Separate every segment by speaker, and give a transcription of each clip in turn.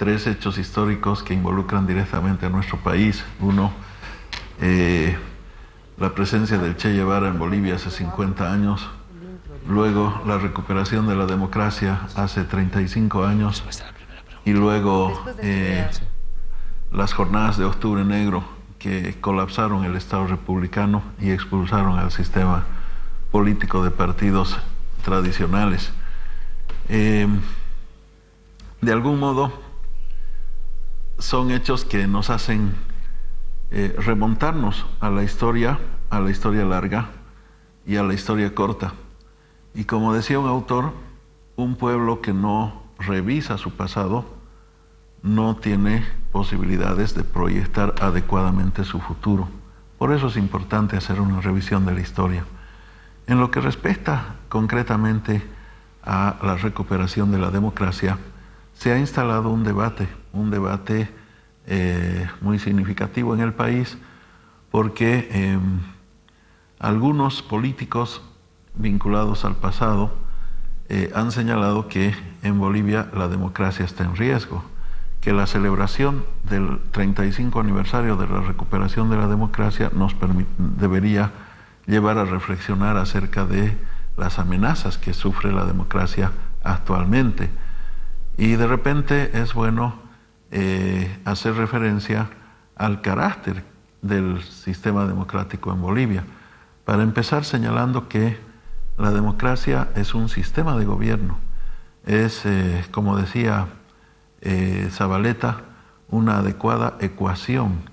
Speaker 1: tres hechos históricos que involucran directamente a nuestro país. Uno, la presencia del Che Guevara en Bolivia hace 50 años. Luego, la recuperación de la democracia hace 35 años. Y luego, las jornadas de Octubre Negro, que colapsaron el Estado republicano y expulsaron al sistema político de partidos tradicionales. De algún modo, son hechos que nos hacen remontarnos a la historia larga y a la historia corta. Y como decía un autor, un pueblo que no revisa su pasado no tiene posibilidades de proyectar adecuadamente su futuro. Por eso es importante hacer una revisión de la historia. En lo que respecta concretamente a la recuperación de la democracia, se ha instalado un debate muy significativo en el país, porque algunos políticos vinculados al pasado han señalado que en Bolivia la democracia está en riesgo, que la celebración del 35 aniversario de la recuperación de la democracia debería llevar a reflexionar acerca de las amenazas que sufre la democracia actualmente. Y de repente es bueno hacer referencia al carácter del sistema democrático en Bolivia. Para empezar, señalando que la democracia es un sistema de gobierno, es, como decía Zabaleta, una adecuada ecuación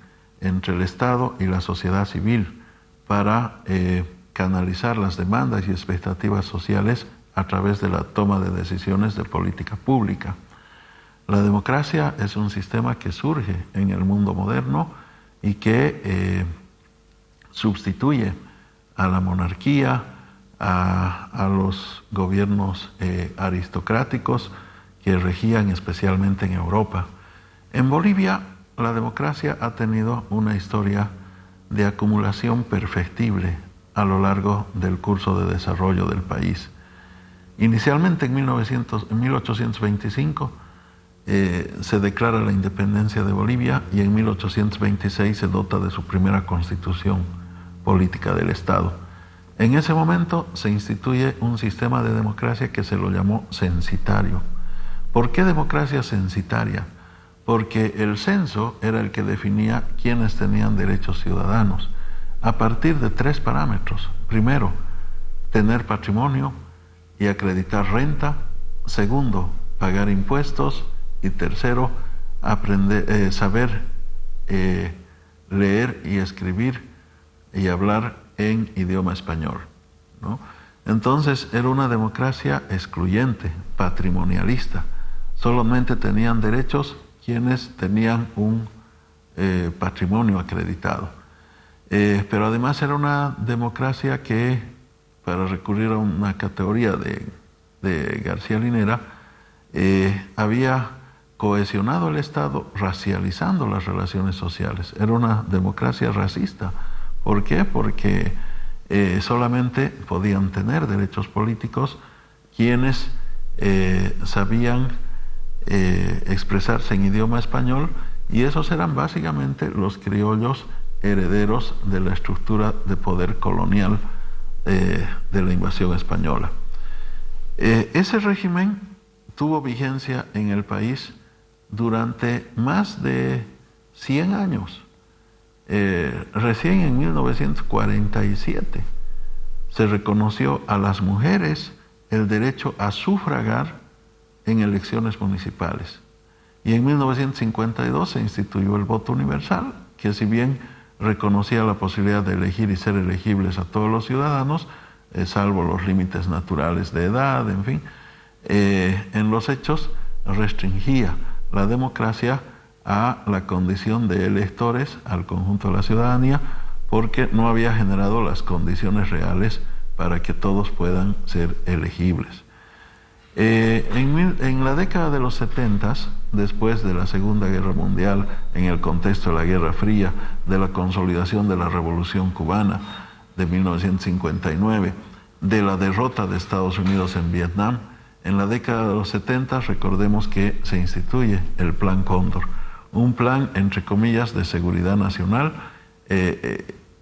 Speaker 1: entre el Estado y la sociedad civil para canalizar las demandas y expectativas sociales a través de la toma de decisiones de política pública. La democracia es un sistema que surge en el mundo moderno y que sustituye a la monarquía, a los gobiernos aristocráticos que regían especialmente en Europa. En Bolivia, la democracia ha tenido una historia de acumulación perfectible a lo largo del curso de desarrollo del país. Inicialmente en 1825 se declara la independencia de Bolivia y en 1826 se dota de su primera constitución política del Estado. En ese momento se instituye un sistema de democracia que se lo llamó censitario. ¿Por qué democracia censitaria? Porque el censo era el que definía quiénes tenían derechos ciudadanos a partir de tres parámetros. Primero, tener patrimonio y acreditar renta. Segundo, pagar impuestos. Y tercero, saber leer y escribir y hablar en idioma español, ¿no? Entonces era una democracia excluyente, patrimonialista. Solamente tenían derechos quienes tenían un patrimonio acreditado. Pero además era una democracia que, para recurrir a una categoría de García Linera, había cohesionado el Estado racializando las relaciones sociales. Era una democracia racista. ¿Por qué? Porque solamente podían tener derechos políticos quienes sabían expresarse en idioma español, y esos eran básicamente los criollos herederos de la estructura de poder colonial de la invasión española. Ese régimen tuvo vigencia en el país durante más de 100 años. Recién en 1947 se reconoció a las mujeres el derecho a sufragar en elecciones municipales. Y en 1952 se instituyó el voto universal, que si bien reconocía la posibilidad de elegir y ser elegibles a todos los ciudadanos, salvo los límites naturales de edad, en fin, en los hechos restringía la democracia a la condición de electores al conjunto de la ciudadanía, porque no había generado las condiciones reales para que todos puedan ser elegibles. En la década de los 70, después de la Segunda Guerra Mundial, en el contexto de la Guerra Fría, de la consolidación de la Revolución Cubana de 1959, de la derrota de Estados Unidos en Vietnam, En la década de los 70, recordemos que se instituye el Plan Cóndor, un plan, entre comillas, de seguridad nacional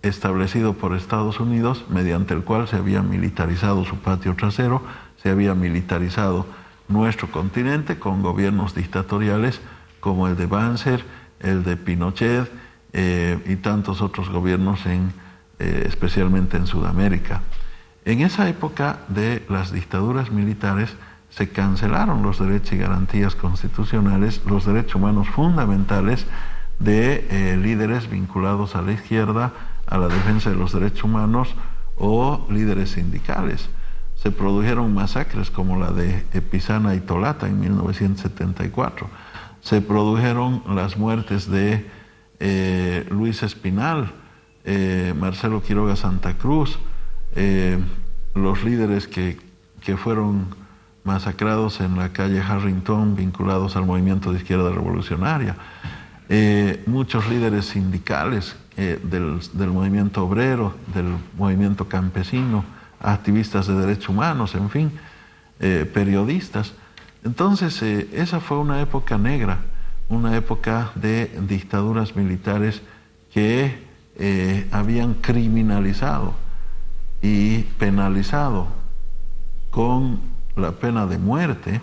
Speaker 1: establecido por Estados Unidos, mediante el cual se había militarizado su patio trasero, se había militarizado nuestro continente con gobiernos dictatoriales como el de Banzer, el de Pinochet y tantos otros gobiernos, especialmente en Sudamérica. En esa época de las dictaduras militares se cancelaron los derechos y garantías constitucionales, los derechos humanos fundamentales de líderes vinculados a la izquierda, a la defensa de los derechos humanos o líderes sindicales. Se produjeron masacres como la de Epizana y Tolata en 1974. Se produjeron las muertes de Luis Espinal, Marcelo Quiroga Santa Cruz, los líderes que fueron masacrados en la calle Harrington vinculados al movimiento de izquierda revolucionaria, muchos líderes sindicales del movimiento obrero, del movimiento campesino, activistas de derechos humanos, en fin, periodistas. Entonces, esa fue una época negra, una época de dictaduras militares que habían criminalizado y penalizado con la pena de muerte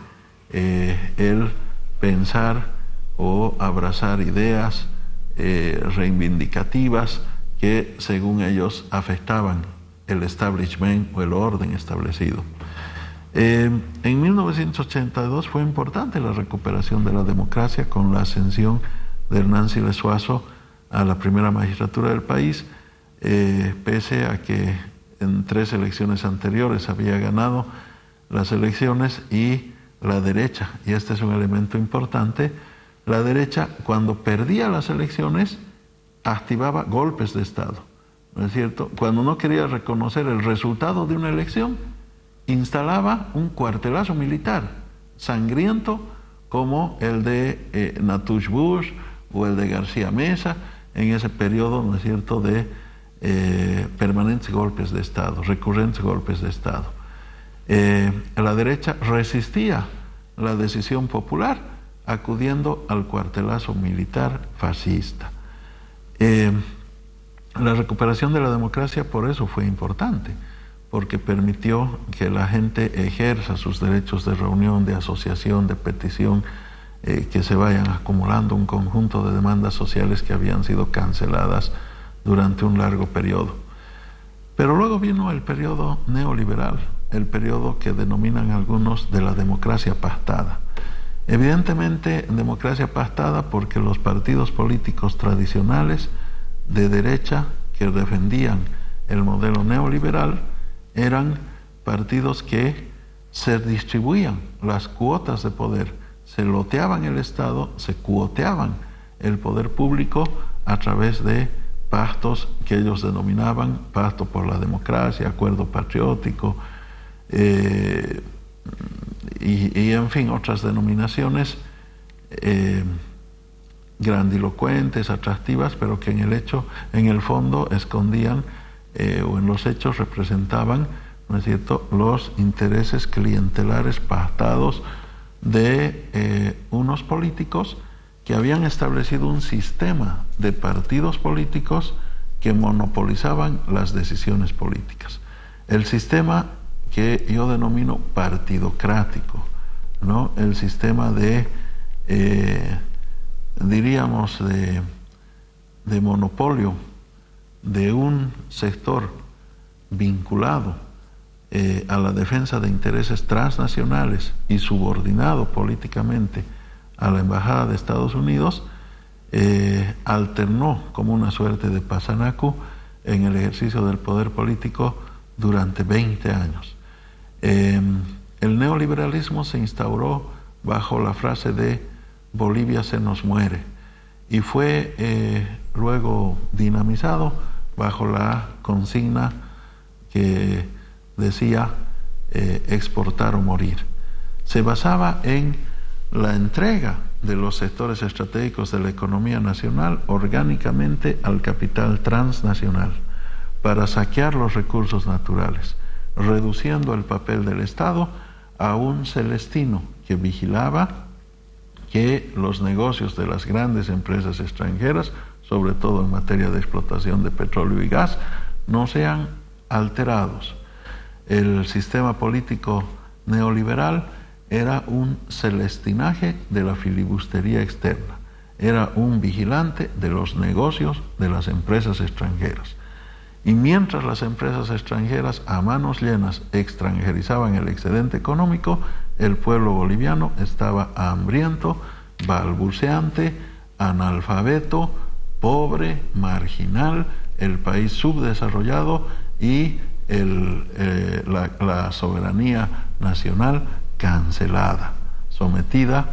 Speaker 1: el pensar o abrazar ideas reivindicativas que, según ellos, afectaban el establishment o el orden establecido. En 1982 fue importante la recuperación de la democracia con la ascensión de Hernán Siles Suazo a la primera magistratura del país, pese a que en 3 elecciones anteriores había ganado las elecciones, y la derecha, y este es un elemento importante, la derecha cuando perdía las elecciones activaba golpes de Estado, ¿no es cierto? Cuando no quería reconocer el resultado de una elección, instalaba un cuartelazo militar sangriento como el de Natush Bush o el de García Mesa en ese periodo, ¿no es cierto?, de permanentes golpes de Estado, recurrentes golpes de Estado. La derecha resistía la decisión popular acudiendo al cuartelazo militar fascista. La recuperación de la democracia por eso fue importante, porque permitió que la gente ejerza sus derechos de reunión, de asociación, de petición, que se vayan acumulando un conjunto de demandas sociales que habían sido canceladas durante un largo periodo. Pero luego vino el periodo neoliberal, el periodo que denominan algunos de la democracia pastada. Evidentemente, democracia pastada porque los partidos políticos tradicionales de derecha que defendían el modelo neoliberal eran partidos que se distribuían las cuotas de poder, se loteaban el Estado, se cuoteaban el poder público a través de pactos que ellos denominaban pacto por la democracia, acuerdo patriótico, y en fin, otras denominaciones grandilocuentes, atractivas, pero que en el fondo escondían o en los hechos representaban, ¿no es cierto?, los intereses clientelares pactados de unos políticos que habían establecido un sistema de partidos políticos que monopolizaban las decisiones políticas. El sistema que yo denomino partidocrático, ¿no? El sistema de, diríamos, de monopolio de un sector vinculado a la defensa de intereses transnacionales y subordinado políticamente a la Embajada de Estados Unidos, alternó como una suerte de pasanacu en el ejercicio del poder político durante 20 años. El neoliberalismo se instauró bajo la frase de Bolivia se nos muere y fue luego dinamizado bajo la consigna que decía exportar o morir. Se basaba en la entrega de los sectores estratégicos de la economía nacional orgánicamente al capital transnacional para saquear los recursos naturales, reduciendo el papel del Estado a un celestino que vigilaba que los negocios de las grandes empresas extranjeras, sobre todo en materia de explotación de petróleo y gas, no sean alterados. El sistema político neoliberal era un celestinaje de la filibustería externa, era un vigilante de los negocios de las empresas extranjeras. Y mientras las empresas extranjeras a manos llenas extranjerizaban el excedente económico, el pueblo boliviano estaba hambriento, balbuceante, analfabeto, pobre, marginal, el país subdesarrollado y la soberanía nacional cancelada, sometida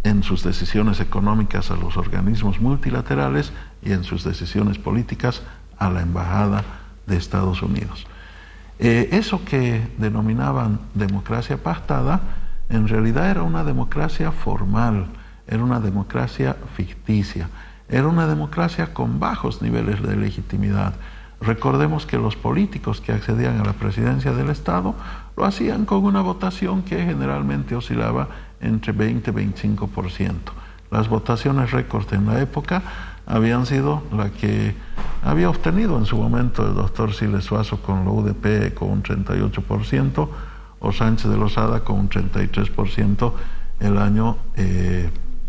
Speaker 1: en sus decisiones económicas a los organismos multilaterales y en sus decisiones políticas a la Embajada de Estados Unidos. Eso que denominaban democracia pactada, en realidad era una democracia formal, era una democracia ficticia, era una democracia con bajos niveles de legitimidad. Recordemos que los políticos que accedían a la presidencia del Estado lo hacían con una votación que generalmente oscilaba entre 20 y 25%. Las votaciones récord en la época habían sido la que había obtenido en su momento el doctor Siles Suazo con la UDP con un 38%, o Sánchez de Lozada con un 33% el año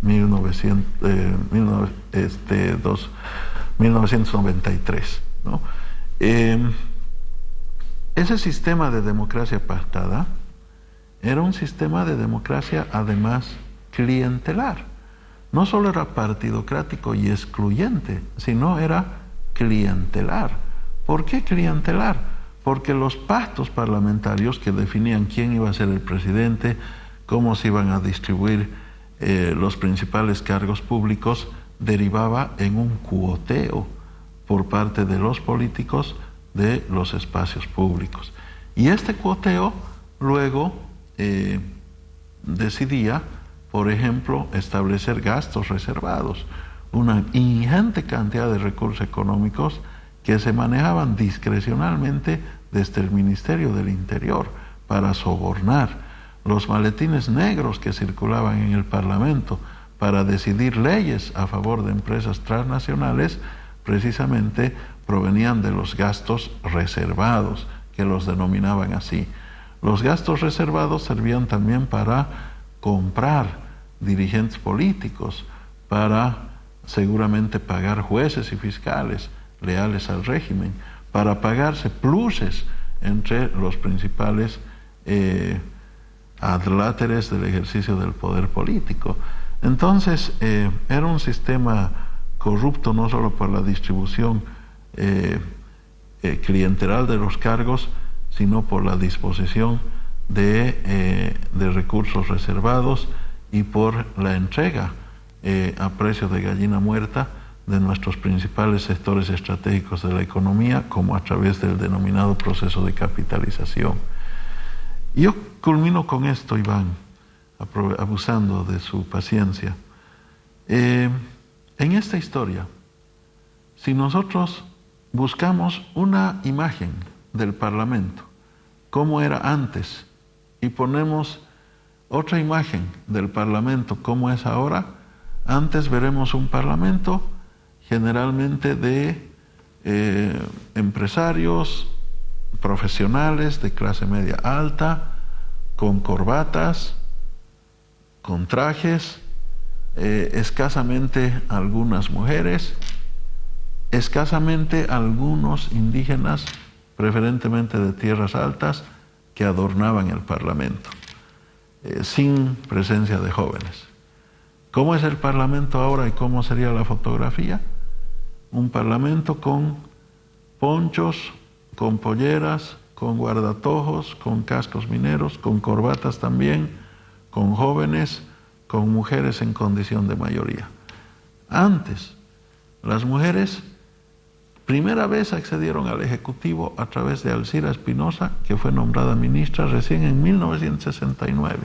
Speaker 1: 1993, ¿no? Ese sistema de democracia pactada era un sistema de democracia además clientelar. No solo era partidocrático y excluyente, sino era clientelar. ¿Por qué clientelar? Porque los pactos parlamentarios que definían quién iba a ser el presidente, cómo se iban a distribuir los principales cargos públicos, derivaba en un cuoteo por parte de los políticos de los espacios públicos. Y este cuoteo luego decidía, por ejemplo, establecer gastos reservados, una ingente cantidad de recursos económicos que se manejaban discrecionalmente desde el Ministerio del Interior para sobornar, los maletines negros que circulaban en el Parlamento para decidir leyes a favor de empresas transnacionales, precisamente provenían de los gastos reservados, que los denominaban así. Los gastos reservados servían también para comprar dirigentes políticos, para seguramente pagar jueces y fiscales leales al régimen, para pagarse pluses entre los principales adláteres del ejercicio del poder político. Entonces, era un sistema corrupto no solo por la distribución clientelar de los cargos, sino por la disposición de recursos reservados y por la entrega a precio de gallina muerta de nuestros principales sectores estratégicos de la economía, como a través del denominado proceso de capitalización. Y yo culmino con esto, Iván, abusando de su paciencia. En esta historia, si nosotros buscamos una imagen del Parlamento, cómo era antes, y ponemos otra imagen del Parlamento, cómo es ahora, antes veremos un Parlamento generalmente de empresarios, profesionales de clase media alta, con corbatas, con trajes, escasamente algunas mujeres, escasamente algunos indígenas, preferentemente de tierras altas, que adornaban el Parlamento, sin presencia de jóvenes. ¿Cómo es el Parlamento ahora y cómo sería la fotografía? Un Parlamento con ponchos, con polleras, con guardatojos, con cascos mineros, con corbatas también, con jóvenes, con mujeres en condición de mayoría. Antes, las mujeres primera vez accedieron al Ejecutivo a través de Alcira Espinosa, que fue nombrada ministra recién en 1969.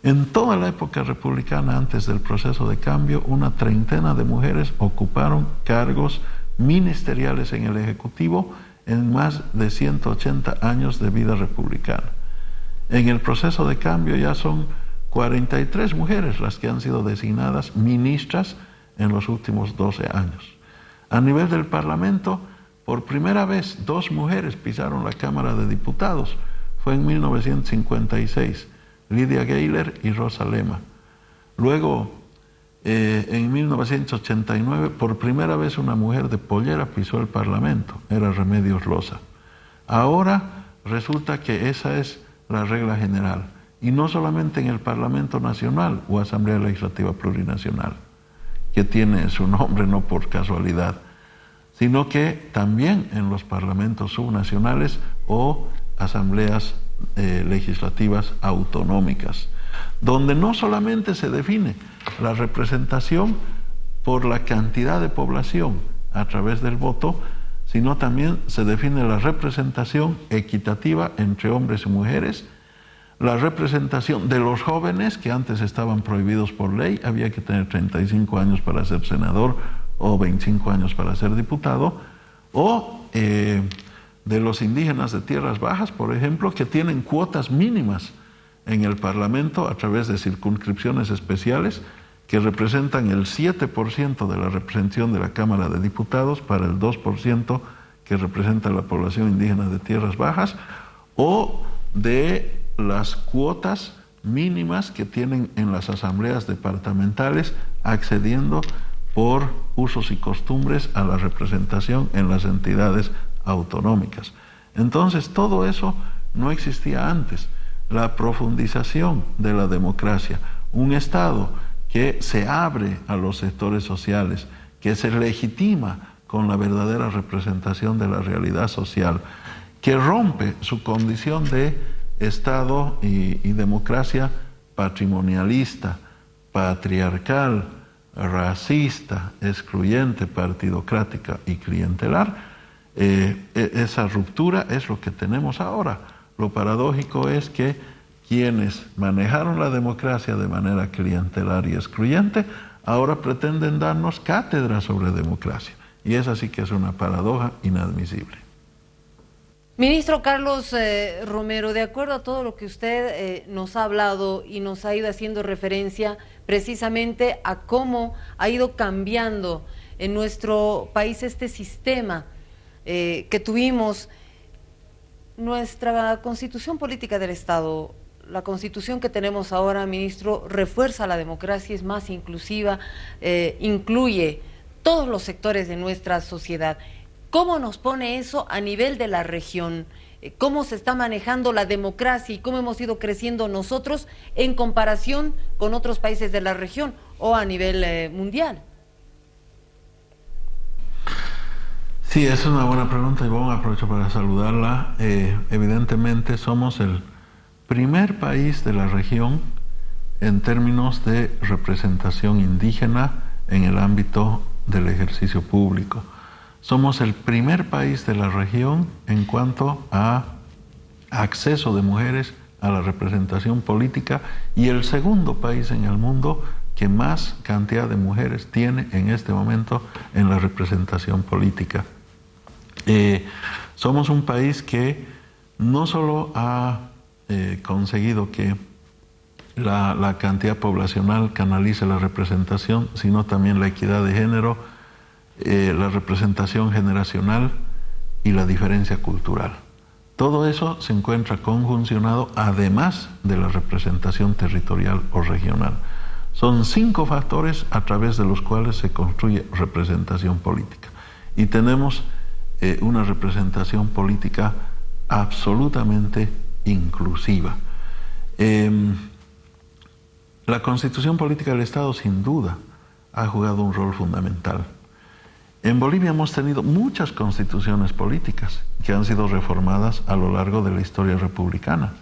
Speaker 1: En toda la época republicana, antes del proceso de cambio, una treintena de mujeres ocuparon cargos ministeriales en el Ejecutivo en más de 180 años de vida republicana. En el proceso de cambio ya son 43 mujeres las que han sido designadas ministras en los últimos 12 años. A nivel del Parlamento, por primera vez 2 mujeres pisaron la Cámara de Diputados. Fue en 1956, Lydia Gayler y Rosa Lema. Luego, en 1989, por primera vez una mujer de pollera pisó el Parlamento, era Remedios Loza. Ahora resulta que esa es la regla general, y no solamente en el Parlamento Nacional o Asamblea Legislativa Plurinacional, que tiene su nombre no por casualidad, sino que también en los parlamentos subnacionales o asambleas legislativas autonómicas, donde no solamente se define la representación por la cantidad de población a través del voto, sino también se define la representación equitativa entre hombres y mujeres, la representación de los jóvenes que antes estaban prohibidos por ley, había que tener 35 años para ser senador o 25 años para ser diputado, o de los indígenas de tierras bajas, por ejemplo, que tienen cuotas mínimas en el Parlamento a través de circunscripciones especiales que representan el 7% de la representación de la Cámara de Diputados para el 2% que representa la población indígena de tierras bajas, o de las cuotas mínimas que tienen en las asambleas departamentales accediendo por usos y costumbres a la representación en las entidades autonómicas. Entonces, todo eso no existía antes. La profundización de la democracia, un Estado que se abre a los sectores sociales, que se legitima con la verdadera representación de la realidad social, que rompe su condición de Estado y democracia patrimonialista, patriarcal, racista, excluyente, partidocrática y clientelar. Esa ruptura es lo que tenemos ahora. Lo paradójico es que quienes manejaron la democracia de manera clientelar y excluyente ahora pretenden darnos cátedra sobre democracia. Y esa sí que es una paradoja inadmisible.
Speaker 2: Ministro Carlos Romero, de acuerdo a todo lo que usted nos ha hablado y nos ha ido haciendo referencia precisamente a cómo ha ido cambiando en nuestro país este sistema que tuvimos, nuestra constitución política del Estado, la constitución que tenemos ahora, ministro, refuerza la democracia, es más inclusiva, incluye todos los sectores de nuestra sociedad. ¿Cómo nos pone eso a nivel de la región? ¿Cómo se está manejando la democracia y cómo hemos ido creciendo nosotros en comparación con otros países de la región o a nivel mundial?
Speaker 1: Sí, esa es una buena pregunta, Ivonne, aprovecho para saludarla. Evidentemente somos el primer país de la región en términos de representación indígena en el ámbito del ejercicio público. Somos el primer país de la región en cuanto a acceso de mujeres a la representación política y el segundo país en el mundo que más cantidad de mujeres tiene en este momento en la representación política. Somos un país que no solo ha conseguido que la cantidad poblacional canalice la representación, sino también la equidad de género, la representación generacional y la diferencia cultural. Todo eso se encuentra conjuncionado además de la representación territorial o regional. Son 5 factores a través de los cuales se construye representación política. Y tenemos una representación política absolutamente inclusiva. La Constitución Política del Estado sin duda ha jugado un rol fundamental. En Bolivia hemos tenido muchas constituciones políticas que han sido reformadas a lo largo de la historia republicana.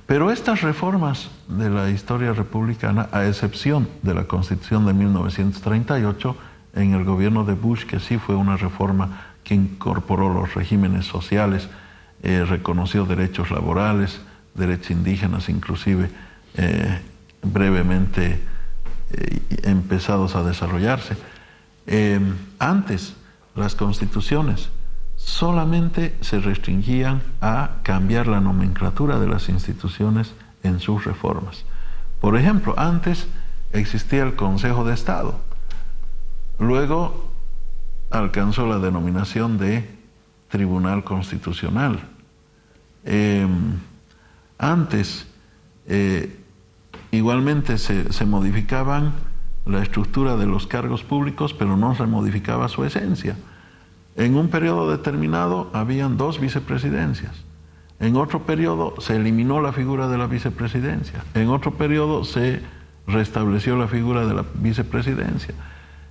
Speaker 1: Pero estas reformas de la historia republicana, a excepción de la Constitución de 1938, en el gobierno de Bush, que sí fue una reforma que incorporó los regímenes sociales, reconoció derechos laborales, derechos indígenas inclusive, brevemente empezados a desarrollarse. Antes, las constituciones solamente se restringían a cambiar la nomenclatura de las instituciones en sus reformas. Por ejemplo, antes existía el Consejo de Estado, luego alcanzó la denominación de Tribunal Constitucional. Antes, igualmente se modificaban la estructura de los cargos públicos, pero no se modificaba su esencia. En un periodo determinado habían 2 vicepresidencias. En otro periodo se eliminó la figura de la vicepresidencia. En otro periodo se restableció la figura de la vicepresidencia.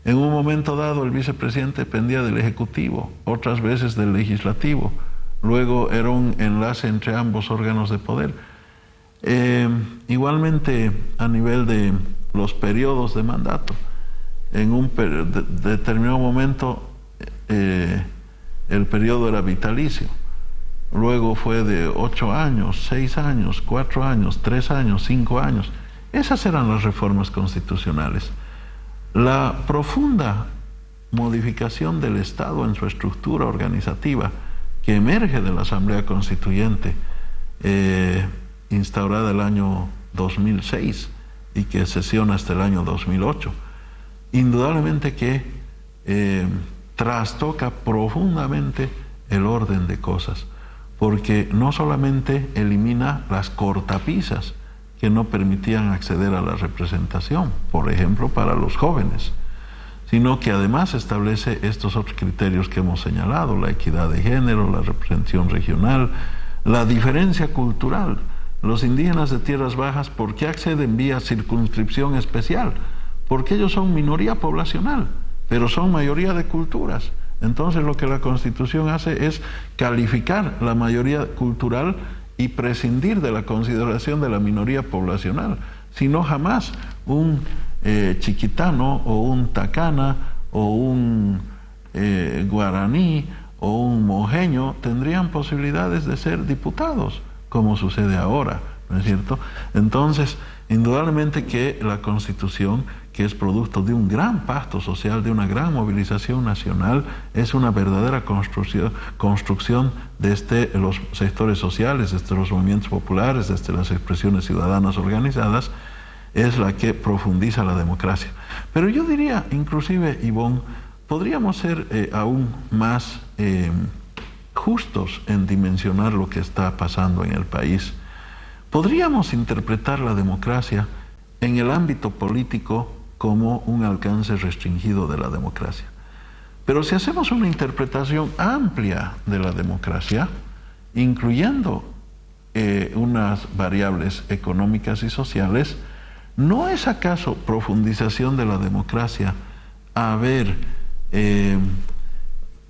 Speaker 1: En un momento dado el vicepresidente dependía del Ejecutivo, otras veces del Legislativo. Luego era un enlace entre ambos órganos de poder. Igualmente a nivel de los periodos de mandato. En un determinado momento el periodo era vitalicio. Luego fue de 8 años, 6 años, 4 años, 3 años, 5 años. Esas eran las reformas constitucionales. La profunda modificación del Estado en su estructura organizativa que emerge de la Asamblea Constituyente instaurada el año 2006 y que sesiona hasta el año 2008, indudablemente que trastoca profundamente el orden de cosas, porque no solamente elimina las cortapisas que no permitían acceder a la representación, por ejemplo, para los jóvenes, sino que además establece estos otros criterios que hemos señalado: la equidad de género, la representación regional, la diferencia cultural. Los indígenas de tierras bajas, ¿por qué acceden vía circunscripción especial? Porque ellos son minoría poblacional, pero son mayoría de culturas. Entonces lo que la Constitución hace es calificar la mayoría cultural y prescindir de la consideración de la minoría poblacional. Si no, jamás un chiquitano o un tacana o un guaraní o un mojeño tendrían posibilidades de ser diputados, como sucede ahora, ¿no es cierto? Entonces, indudablemente que la Constitución, que es producto de un gran pacto social, de una gran movilización nacional, es una verdadera construcción desde los sectores sociales, desde los movimientos populares, desde las expresiones ciudadanas organizadas, es la que profundiza la democracia. Pero yo diría, inclusive, Ivonne, podríamos ser aún más justos en dimensionar lo que está pasando en el país. Podríamos interpretar la democracia en el ámbito político como un alcance restringido de la democracia. Pero si hacemos una interpretación amplia de la democracia, incluyendo unas variables económicas y sociales, ¿no es acaso profundización de la democracia haber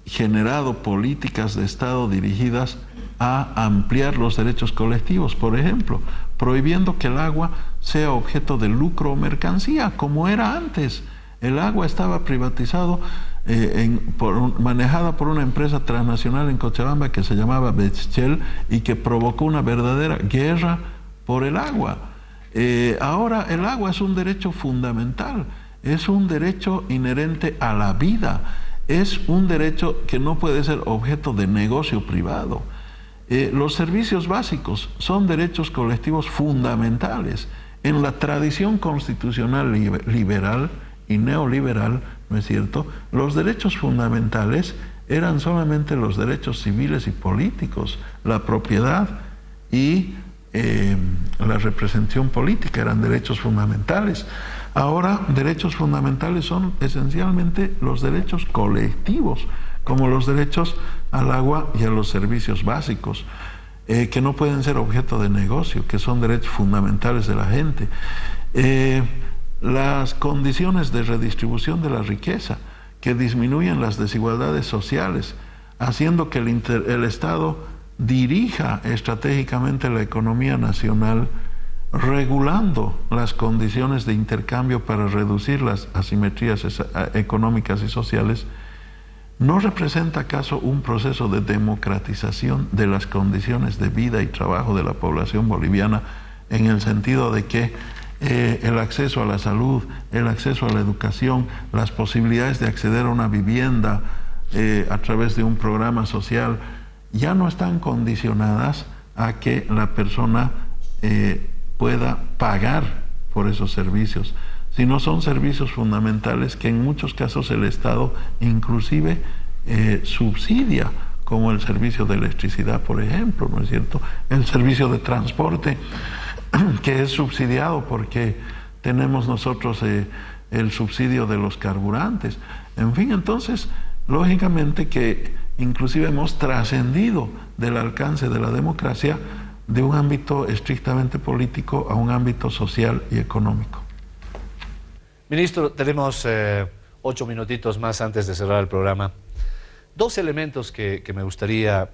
Speaker 1: generado políticas de Estado dirigidas a ampliar los derechos colectivos? Por ejemplo, prohibiendo que el agua sea objeto de lucro o mercancía, como era antes. El agua estaba privatizado, manejada por una empresa transnacional en Cochabamba que se llamaba Bechtel y que provocó una verdadera guerra por el agua. Ahora el agua es un derecho fundamental, es un derecho inherente a la vida, es un derecho que no puede ser objeto de negocio privado. Los servicios básicos son derechos colectivos fundamentales. En la tradición constitucional liberal y neoliberal, ¿no es cierto?, los derechos fundamentales eran solamente los derechos civiles y políticos, la propiedad y la representación política eran derechos fundamentales. Ahora, derechos fundamentales son esencialmente los derechos colectivos, como los derechos al agua y a los servicios básicos, que no pueden ser objeto de negocio, que son derechos fundamentales de la gente. Las condiciones de redistribución de la riqueza, que disminuyen las desigualdades sociales, haciendo que el Estado dirija estratégicamente la economía nacional, regulando las condiciones de intercambio para reducir las asimetrías económicas y sociales. ¿No representa acaso un proceso de democratización de las condiciones de vida y trabajo de la población boliviana, en el sentido de que el acceso a la salud, el acceso a la educación, las posibilidades de acceder a una vivienda, a través de un programa social, ya no están condicionadas a que la persona pueda pagar por esos servicios, sino son servicios fundamentales que en muchos casos el Estado inclusive subsidia, como el servicio de electricidad, por ejemplo, ¿no es cierto? El servicio de transporte, que es subsidiado porque tenemos nosotros el subsidio de los carburantes. En fin, entonces, lógicamente que inclusive hemos trascendido del alcance de la democracia de un ámbito estrictamente político a un ámbito social y económico.
Speaker 3: Ministro, tenemos 8 minutitos más antes de cerrar el programa. Dos elementos que me gustaría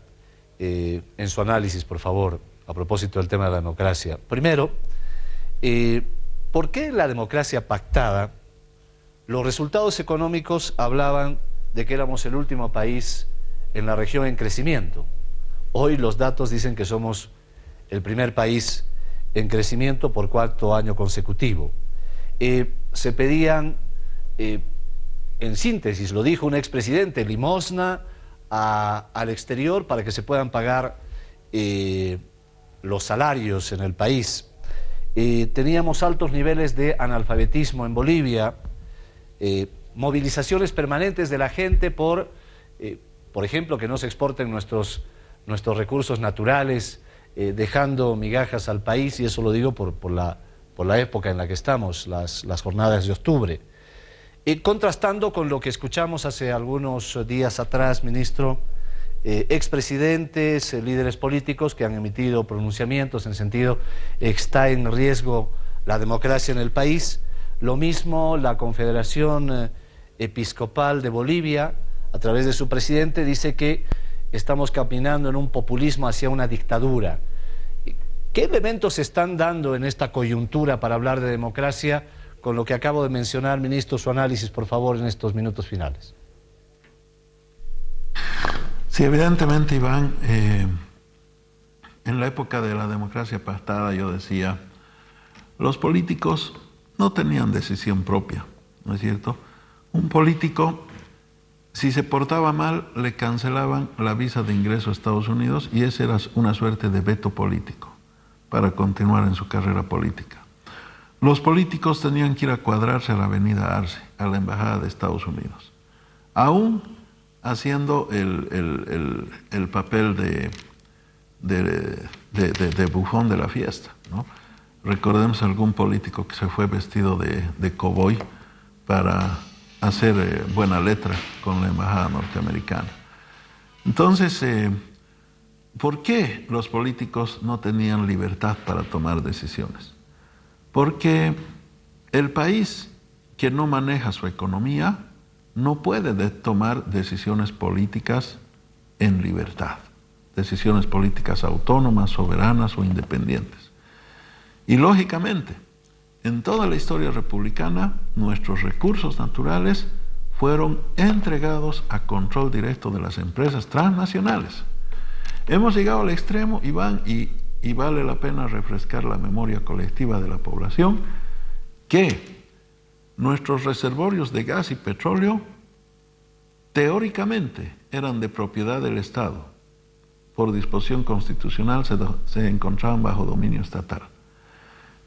Speaker 3: en su análisis, por favor, a propósito del tema de la democracia. Primero, ¿por qué en la democracia pactada los resultados económicos hablaban de que éramos el último país en la región en crecimiento? Hoy los datos dicen que somos el primer país en crecimiento por 4º año consecutivo. Se pedían, en síntesis, lo dijo un expresidente, limosna al exterior para que se puedan pagar los salarios en el país. Teníamos altos niveles de analfabetismo en Bolivia, movilizaciones permanentes de la gente por ejemplo, que no se exporten nuestros recursos naturales, dejando migajas al país, y eso lo digo por la época en la que estamos, las jornadas de octubre. Contrastando con lo que escuchamos hace algunos días atrás, ministro, expresidentes, líderes políticos que han emitido pronunciamientos en sentido está en riesgo la democracia en el país. Lo mismo la Confederación Episcopal de Bolivia, a través de su presidente, dice que estamos caminando en un populismo hacia una dictadura. ¿Qué elementos se están dando en esta coyuntura para hablar de democracia con lo que acabo de mencionar, ministro? Su análisis, por favor, en estos minutos finales.
Speaker 1: Sí, evidentemente, Iván, en la época de la democracia pactada, yo decía, los políticos no tenían decisión propia, ¿no es cierto? Un político, si se portaba mal, le cancelaban la visa de ingreso a Estados Unidos y esa era una suerte de veto político para continuar en su carrera política. Los políticos tenían que ir a cuadrarse a la avenida Arce, a la embajada de Estados Unidos, aún haciendo el papel de bufón de la fiesta, ¿no? Recordemos algún político que se fue vestido de cowboy para hacer buena letra con la embajada norteamericana. Entonces, ¿por qué los políticos no tenían libertad para tomar decisiones? Porque el país que no maneja su economía no puede tomar decisiones políticas en libertad, decisiones políticas autónomas, soberanas o independientes. Y lógicamente, en toda la historia republicana, nuestros recursos naturales fueron entregados a control directo de las empresas transnacionales. Hemos llegado al extremo, Iván, y vale la pena refrescar la memoria colectiva de la población, que nuestros reservorios de gas y petróleo teóricamente eran de propiedad del Estado. Por disposición constitucional se encontraban bajo dominio estatal.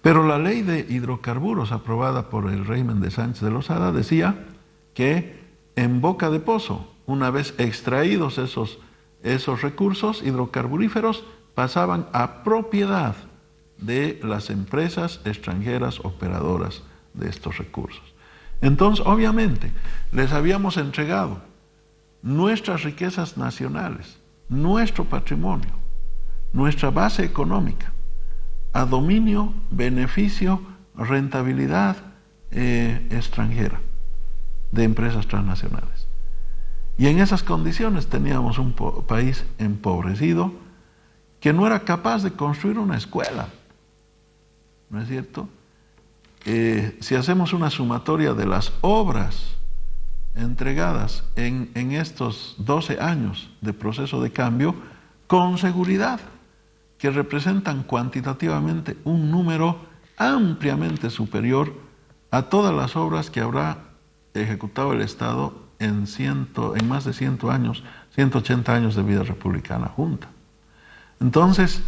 Speaker 1: Pero la ley de hidrocarburos aprobada por el régimen de Sánchez de Lozada decía que en boca de pozo, una vez extraídos esos recursos hidrocarburíferos, pasaban a propiedad de las empresas extranjeras operadoras de estos recursos. Entonces, obviamente, les habíamos entregado nuestras riquezas nacionales, nuestro patrimonio, nuestra base económica, a dominio, beneficio, rentabilidad extranjera de empresas transnacionales. Y en esas condiciones teníamos un país empobrecido que no era capaz de construir una escuela, ¿no es cierto? Si hacemos una sumatoria de las obras entregadas en estos 12 años de proceso de cambio, con seguridad, que representan cuantitativamente un número ampliamente superior a todas las obras que habrá ejecutado el Estado en más de 100 años, 180 años de vida republicana junta. Entonces,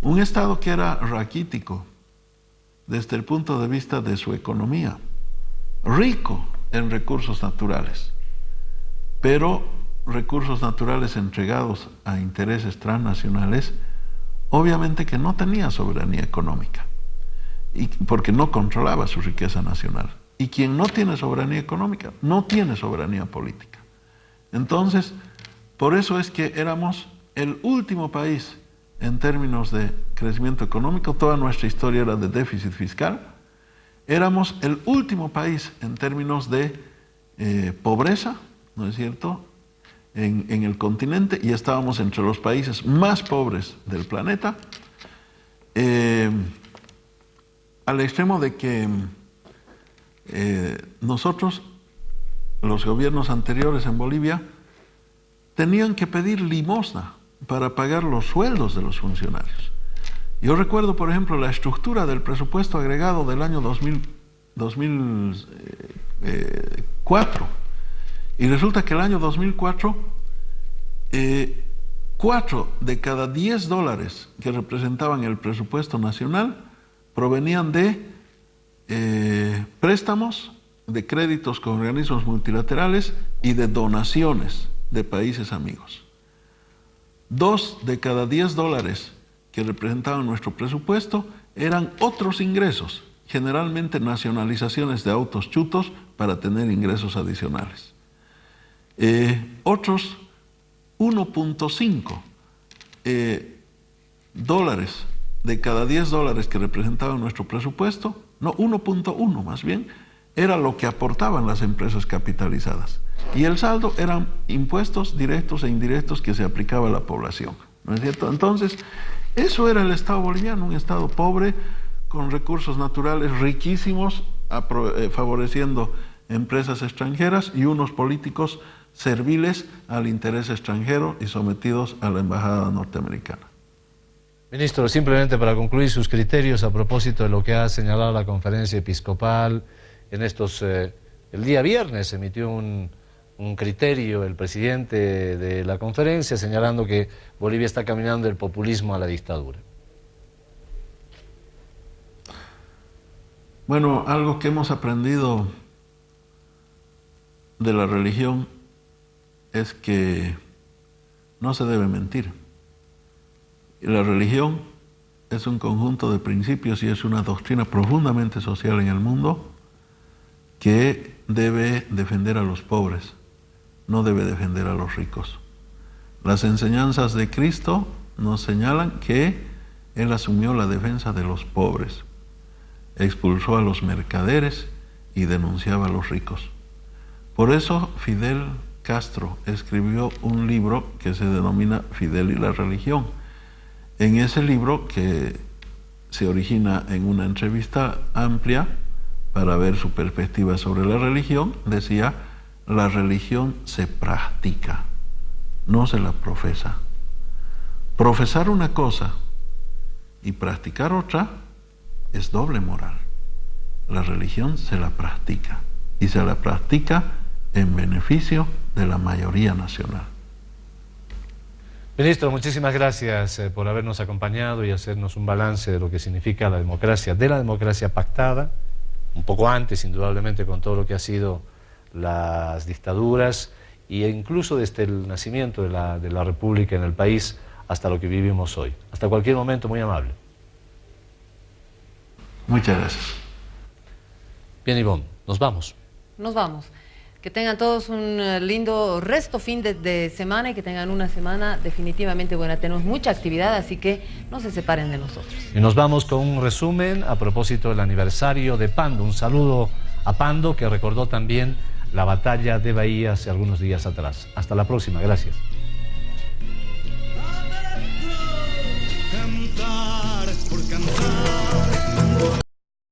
Speaker 1: un Estado que era raquítico desde el punto de vista de su economía, rico en recursos naturales, pero recursos naturales entregados a intereses transnacionales, obviamente que no tenía soberanía económica, porque no controlaba su riqueza nacional. Y quien no tiene soberanía económica, no tiene soberanía política. Entonces, por eso es que éramos el último país en términos de crecimiento económico. Toda nuestra historia era de déficit fiscal. Éramos el último país en términos de pobreza, ¿no es cierto?, en el continente, y estábamos entre los países más pobres del planeta, al extremo de que nosotros, los gobiernos anteriores en Bolivia, tenían que pedir limosna para pagar los sueldos de los funcionarios. Yo recuerdo, por ejemplo, la estructura del presupuesto agregado del año 2004, y resulta que el año 2004, 4 de cada 10 dólares que representaban el presupuesto nacional provenían de préstamos, de créditos con organismos multilaterales y de donaciones de países amigos. 2 de cada 10 dólares que representaban nuestro presupuesto eran otros ingresos, generalmente nacionalizaciones de autos chutos para tener ingresos adicionales. Otros 1.5 dólares de cada 10 dólares que representaban nuestro presupuesto, no, 1.1 más bien, era lo que aportaban las empresas capitalizadas. Y el saldo eran impuestos directos e indirectos que se aplicaba a la población, ¿no es cierto? Entonces, eso era el Estado boliviano, un Estado pobre, con recursos naturales riquísimos, favoreciendo empresas extranjeras y unos políticos serviles al interés extranjero y sometidos a la embajada norteamericana.
Speaker 3: Ministro, simplemente para concluir sus criterios a propósito de lo que ha señalado la conferencia episcopal en estos... el día viernes emitió un criterio el presidente de la conferencia señalando que Bolivia está caminando del populismo a la dictadura.
Speaker 1: Bueno, algo que hemos aprendido de la religión es que no se debe mentir. Y la religión es un conjunto de principios y es una doctrina profundamente social en el mundo que debe defender a los pobres, no debe defender a los ricos. Las enseñanzas de Cristo nos señalan que Él asumió la defensa de los pobres, expulsó a los mercaderes y denunciaba a los ricos. Por eso Fidel Castro escribió un libro que se denomina Fidel y la religión. En ese libro, que se origina en una entrevista amplia para ver su perspectiva sobre la religión, decía: la religión se practica, no se la profesa. Profesar una cosa y practicar otra es doble moral. La religión se la practica y se la practica en beneficio de la mayoría nacional.
Speaker 3: Ministro, muchísimas gracias por habernos acompañado y hacernos un balance de lo que significa la democracia, de la democracia pactada, un poco antes, indudablemente, con todo lo que ha sido las dictaduras e incluso desde el nacimiento de la República en el país hasta lo que vivimos hoy. Hasta cualquier momento, muy amable.
Speaker 1: Muchas gracias.
Speaker 3: Bien, Ivonne, nos vamos.
Speaker 2: Nos vamos. Que tengan todos un lindo resto fin de semana y que tengan una semana definitivamente buena. Tenemos mucha actividad, así que no se separen de nosotros.
Speaker 3: Y nos vamos con un resumen a propósito del aniversario de Pando. Un saludo a Pando, que recordó también la batalla de Bahía hace algunos días atrás. Hasta la próxima, gracias.